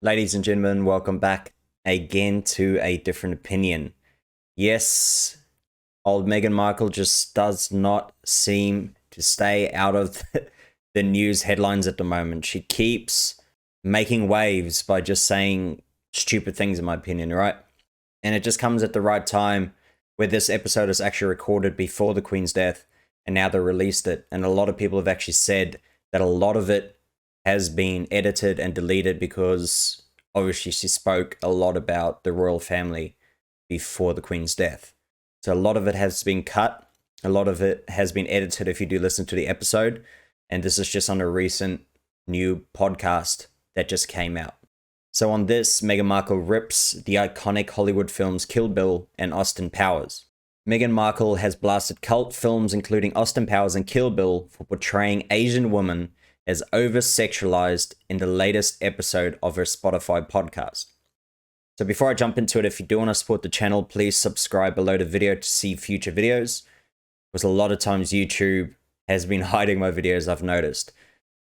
Ladies and gentlemen, welcome back again to A Different Opinion. Yes, old Meghan Markle just does not seem to stay out of the news headlines at the moment. She keeps making waves by just saying stupid things, in my opinion, right? And it just comes at the right time where this episode is actually recorded before the Queen's death, and now they released it. And a lot of people have actually said that a lot of it has been edited and deleted because obviously she spoke a lot about the royal family before the Queen's death. So a lot of it has been cut, a lot of it has been edited if you do listen to the episode. And this is just on a recent new podcast that just came out. So on this, Meghan Markle rips the iconic Hollywood films Kill Bill and Austin Powers. Meghan Markle has blasted cult films including Austin Powers and Kill Bill for portraying Asian women as over-sexualized in the latest episode of her Spotify podcast. So before I jump into it, if you do want to support the channel, please subscribe below the video to see future videos, because a lot of times YouTube has been hiding my videos, I've noticed.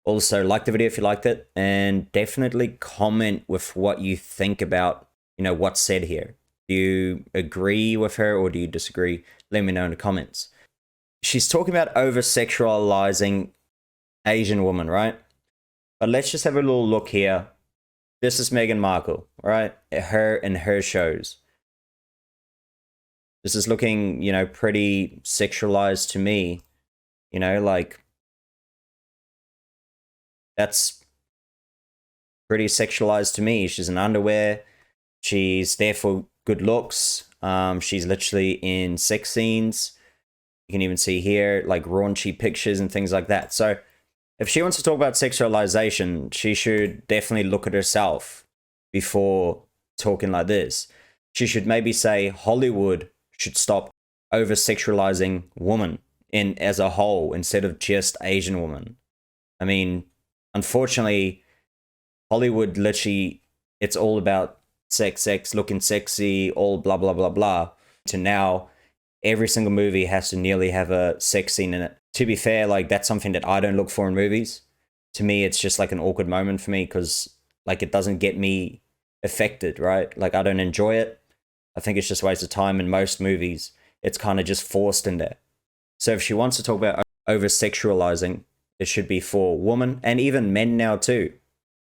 Also, like the video if you liked it, and definitely comment with what you think about, what's said here. Do you agree with her or do you disagree? Let me know in the comments. She's talking about over-sexualizing Asian woman, right? But let's just have a little look here. This is Meghan Markle, right? Her and her shows. This is looking, pretty sexualized to me. That's pretty sexualized to me. She's in underwear. She's there for good looks. She's literally in sex scenes. You can even see here, like, raunchy pictures and things like that. So if she wants to talk about sexualization, she should definitely look at herself before talking like this. She should maybe say Hollywood should stop over-sexualizing women as a whole instead of just Asian women. I mean, unfortunately, Hollywood literally, it's all about sex, looking sexy, all blah, blah, blah, blah. To now, every single movie has to nearly have a sex scene in it. To be fair, like, that's something that I don't look for in movies. To me, it's just like an awkward moment for me because, like, it doesn't get me affected, right? Like, I don't enjoy it. I think it's just a waste of time. In most movies, it's kind of just forced in there. So if she wants to talk about over-sexualizing, it should be for women and even men now too.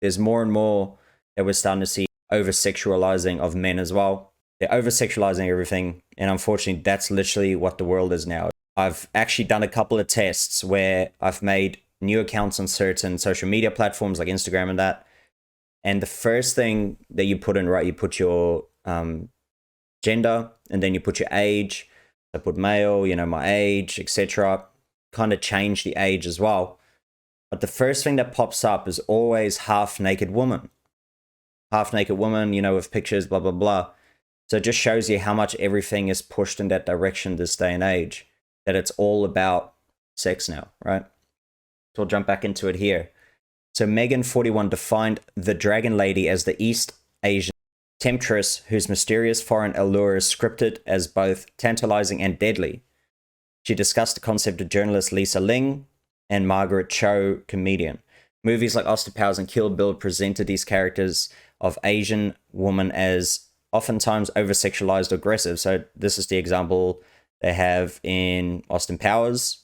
There's more and more that we're starting to see over-sexualizing of men as well. They're over-sexualizing everything, and unfortunately, that's literally what the world is now. I've actually done a couple of tests where I've made new accounts on certain social media platforms like Instagram and that. And the first thing that you put in, right, you put your gender, and then you put your age. I put male, my age, etc. Kind of change the age as well. But the first thing that pops up is always half-naked woman. Half-naked woman, with pictures, blah, blah, blah. So it just shows you how much everything is pushed in that direction this day and age. That it's all about sex now, right? So we'll jump back into it here. So Meghan, 41, defined the Dragon Lady as the East Asian temptress whose mysterious foreign allure is scripted as both tantalizing and deadly. She discussed the concept of journalist Lisa Ling and Margaret Cho, comedian. Movies like Austin Powers and Kill Bill presented these characters of Asian women as oftentimes over-sexualized or aggressive. So this is the example they have in Austin Powers,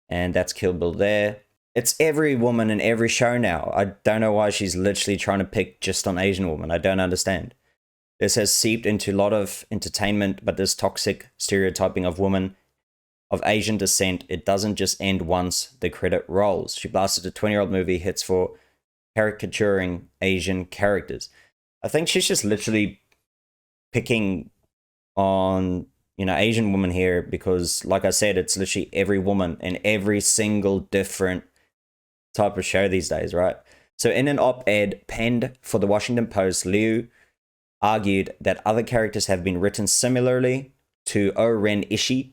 and that's Kill Bill there. It's every woman in every show now. I don't know why she's literally trying to pick just on Asian women. I don't understand. This has seeped into a lot of entertainment, but this toxic stereotyping of women of Asian descent, it doesn't just end once the credit rolls. She blasted a 20-year-old movie hits for caricaturing Asian characters. I think she's just literally picking on Asian woman here because, like I said, it's literally every woman in every single different type of show these days, right? So in an op-ed penned for the Washington Post, Liu argued that other characters have been written similarly to O-Ren Ishii,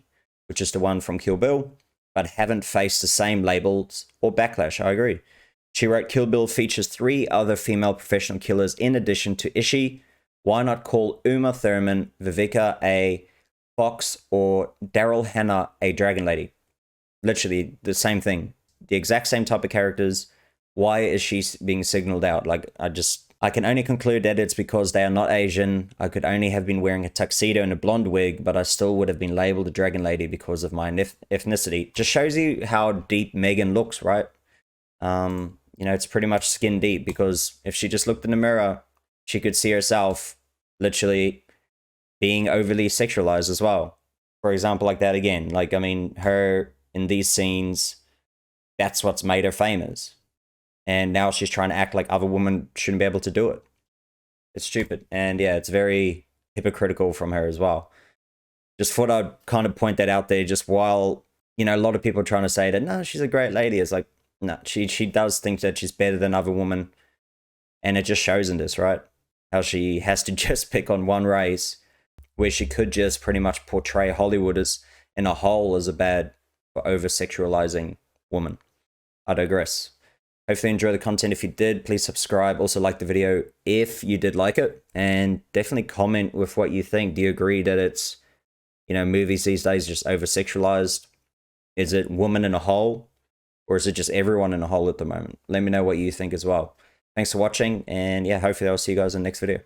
which is the one from Kill Bill, but haven't faced the same labels or backlash. I agree. She wrote, Kill Bill features 3 other female professional killers in addition to Ishii. Why not call Uma Thurman, Vivica a Fox, or Daryl Hannah a Dragon Lady? Literally the same thing. The exact same type of characters. Why is she being signaled out? Like, I I can only conclude that it's because they are not Asian. I could only have been wearing a tuxedo and a blonde wig, but I still would have been labeled a dragon lady because of my ethnicity. Just shows you how deep Meghan looks, right? You know, it's pretty much skin deep, because if she just looked in the mirror, she could see herself literally being overly sexualized as well. For example, like that again. Like, I mean, her in these scenes, that's what's made her famous. And now she's trying to act like other women shouldn't be able to do it. It's stupid. And yeah, it's very hypocritical from her as well. Just thought I'd kind of point that out there, just while, you know, a lot of people are trying to say that, no, she's a great lady. It's like, no, she does think that she's better than other women. And it just shows in this, right? How she has to just pick on one race, where she could just pretty much portray Hollywood as in a whole as a bad for over-sexualizing women. I digress. Hopefully you enjoy the content. If you did, please subscribe. Also like the video if you did like it. And definitely comment with what you think. Do you agree that it's, you know, movies these days just over-sexualized? Is it women in a whole? Or is it just everyone in a whole at the moment? Let me know what you think as well. Thanks for watching. And yeah, hopefully I'll see you guys in the next video.